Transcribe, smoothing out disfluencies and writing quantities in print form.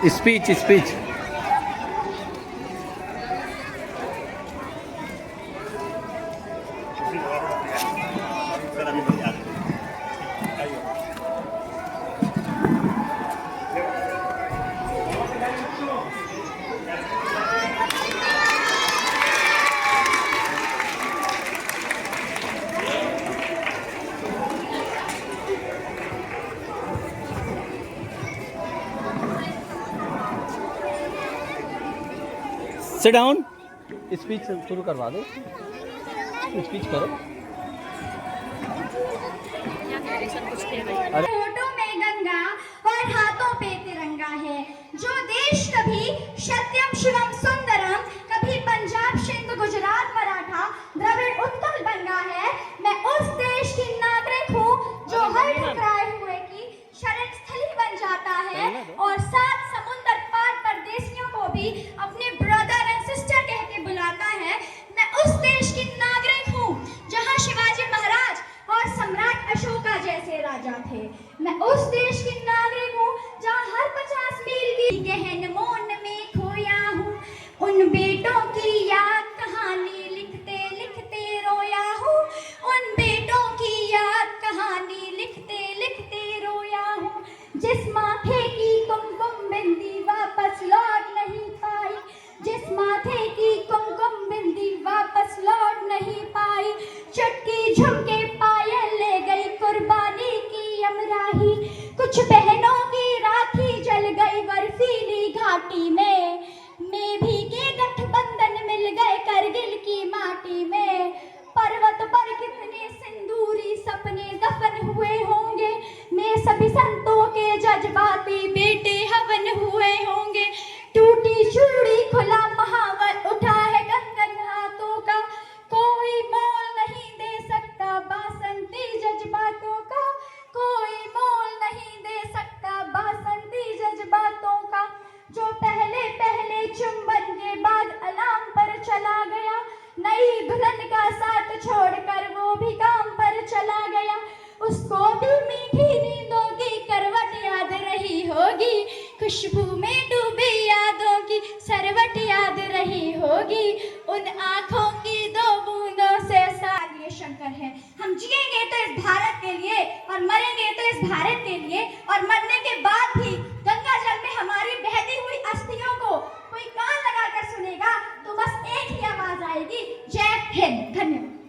Speech speech. Sit down. Speech शुरू करवा दो, स्पीच करो। होठों में गंगा और हाथों पे तिरंगा है। जो देश कभी सत्यम शिवम सुंदरम, कभी पंजाब सिंध गुजरात मराठा द्रविड़ उत्कल बंगा है, मैं उस देश की नागरिक हूँ जो हर ठुकराए हुए की शरण स्थली बन जाता है और सात समुंदर पार परदेशियों को भी अपने ब्रदर एंड सिस्टर कह के बुलाता है। मैं उस देश की नागरिक हूँ जहाँ शिवाजी महाराज और सम्राट अशोका जैसे राजा थे। मैं उस देश की नागरिक हूँ जहाँ हर 50 मील की गहन मौन में खोया हूँ। उन बेटों की याद कहानी लिखते लिखते रोया हूँ। उन बेटों की याद कहानी लिखते लिखते रोया हूँ। जिस माथे की कुमकुम बिंदी वापस लौट नहीं पाई, जिस माथे की कुमकुम बिंदी वापस लौट नहीं पाई, चुटकी झुमके पायल ले गई कुर्बानी की अमराही। कुछ बहनों की राखी जल गई बर्फीली घाटी में, भी के गठबंधन मिल गए करगिल की माटी में। पर्वत पर कितने सिंदूरी सपने दफन हुए होंगे, में सभी संतों के जज्बाती बेटे हवन हुए होंगे। टूटी चूड़ी खुला महावर उठा है कंगन हाथों का, कोई मोल नहीं दे सकता बासंती जज्बातों का, कोई मोल नहीं दे सकता बासंती जज्बातों का। जो पहले पहले चुंबन के बाद अलार्म पर चला गया, नई दुल्हन का साथ छोड़कर वो भी काम पर चला गया, उसको भी मीठी नींदों की करवट याद रही होगी। खुशबू में डूबी यादों की सरवट याद रही होगी। उन आंखों की दो बूंदों से सारे शंकर है। हम जिएंगे तो इस भारत के लिए और मरेंगे तो इस भारत के लिए, और मरने के बाद भी गंगा जल में हमारी बहती हुई अस्थियों को कोई कान लगाकर सुनेगा तो बस एक ही आवाज आएगी, जय हिंद। धन्यवाद।